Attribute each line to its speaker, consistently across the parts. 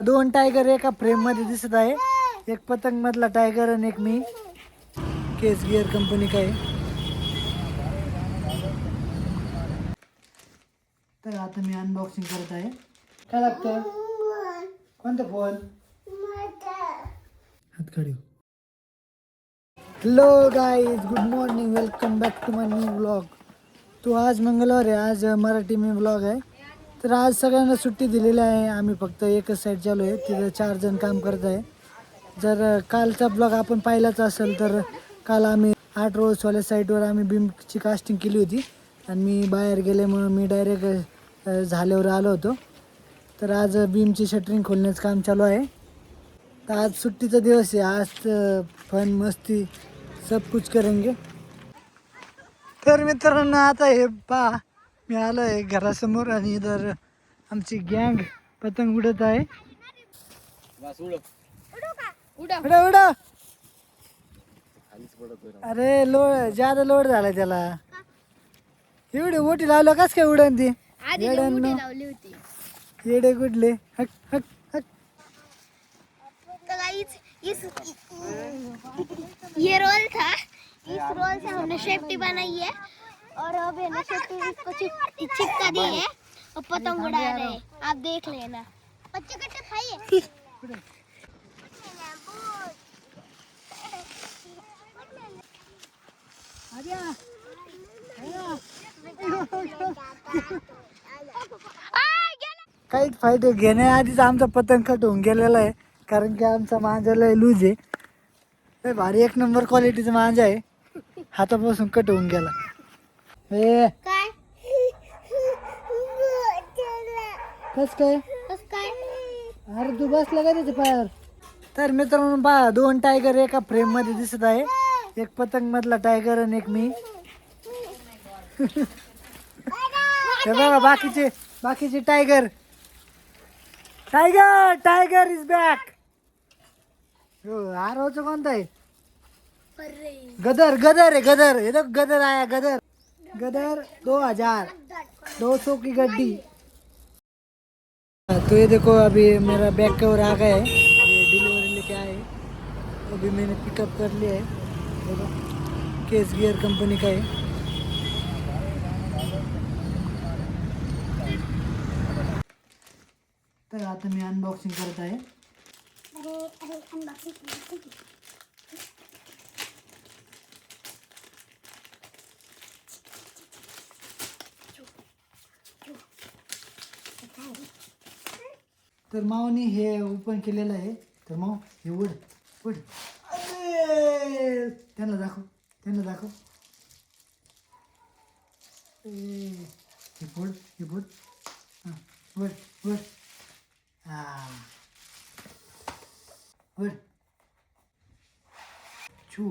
Speaker 1: दोन टायगर एका फ्रेम मध्ये दिसत आहे. एक पतंग मधला टायगर आणि एक मी. केस गिअर कंपनी काय. तर आता मी अनबॉक्सिंग करत आहे. काय लागतं? कोणता फोन? हात काढू. Hello guys, good morning, welcome back to my new vlog. तो आज मंगळवार आहे, आज मराठी मी व्लॉग आहे. तर आज सगळ्यांना सुट्टी दिलेली आहे. आम्ही फक्त एकच साईड चालू आहे, तिथं 4 जण काम करत आहे. जर कालचा ब्लॉग आपण पाहिलाच असेल तर काल आम्ही 8 रोजवाल्या साईडवर आम्ही बीमची कास्टिंग केली होती आणि मी बाहेर गेल्यामुळं मी डायरेक्ट झाल्यावर आलो होतो. तर आज बीमची शटरिंग खोलण्याचं काम चालू आहे. तर आज सुट्टीचा दिवस आहे, आज फन मस्ती सब कुछ करेंगे. तर मित्रांनो आता हे पहा, मी आलो आहे घरासमोर आणि इधर आमची गँग पतंग उडत आहे. उडा उडा. अरे लोड ज्यादा लोड झालाय त्याला. एवढी मोठी लावलं कस काय उडन ती? येडे कुठले? हक हक हक.
Speaker 2: ये रोल था, इस रोल से हमने सेफ्टी बनाई है और अब है ना सेफ्टी इसको चिपका दी है और पतंग उड़ा रहे हैं. आप देख लेना. बच्चे कट्टे खाइए.
Speaker 1: काही फायदा घेण्याआधीच आमचा पतंग कट होऊन गेलेला आहे, कारण की आमचा मांजा लय लूज आहे. लय भारी एक नंबर क्वालिटीचा मांजा आहे, हातापासून कट होऊन गेला. हे
Speaker 2: काय
Speaker 1: कस काय? अरे तू बसला का त्याच्या पायावर? तर मित्रांनो पहा, 2 टायगर एका फ्रेम मध्ये दिसत आहे. एक पतंग मधला टायगर आणि एक मी. हे बघा बाकीचे टायगर. Tiger is back. हो आरोच कोणता आहे? गदर आहे गदर. हे तो गदर आया गदर 2200 की गड्डी. तो ये देखो अभी मेरा बैग कवर आ गया है, ये डिलीवरी लेके आए. अभी मैंने पिकअप कर लिया है. देखो केस गियर कंपनी का है. तर आता मी अनबॉक्सिंग करत आहे. तर मावनी हे ओपन केलेलं आहे. तर माव हे उड. अरे त्यांना दाखव. हे फोड. हां उड. उड. छू.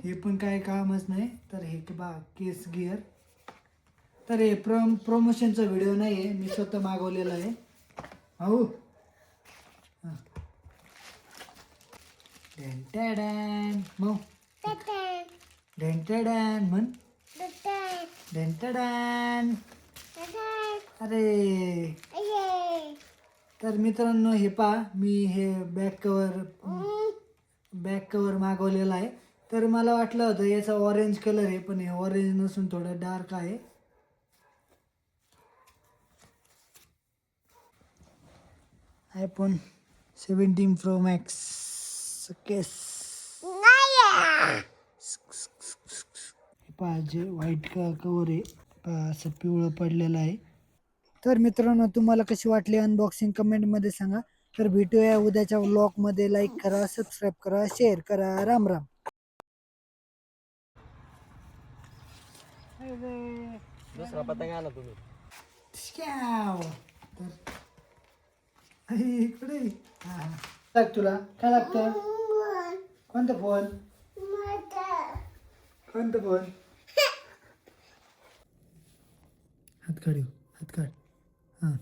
Speaker 1: हे पण काय कामच नाही. तर हे बा केस गिअर. तर हे प्रमोशनचा व्हिडिओ नाही आहे, मी स्वतः मागवलेला आहे. भाऊ डेंटॅडॅन मग डेंटॅडॅन म्हण. डेंटॅडॅन. अरे तर मित्रांनो हे पहा, मी हे बॅक कवर मागवलेला आहे. तर मला वाटलं होतं याचा ऑरेंज कलर आहे, पण हे ऑरेंज नसून थोडं डार्क आहे. iPhone 17 Pro Max केस. पहा जे व्हाईट कवर आहे, पहा असं पिवळं पडलेलं आहे. तर मित्रांनो तुम्हाला कशी वाटली अनबॉक्सिंग कमेंटमध्ये सांगा. तर भेटूया उद्याच्या व्लॉगमध्ये. लाईक करा, सबस्क्राईब करा, शेअर करा. राम राम.
Speaker 3: दुसरा पतंग आला तुम्ही.
Speaker 1: इकडे तुला काय लागतं? कोणता फोन? हात काढ. हां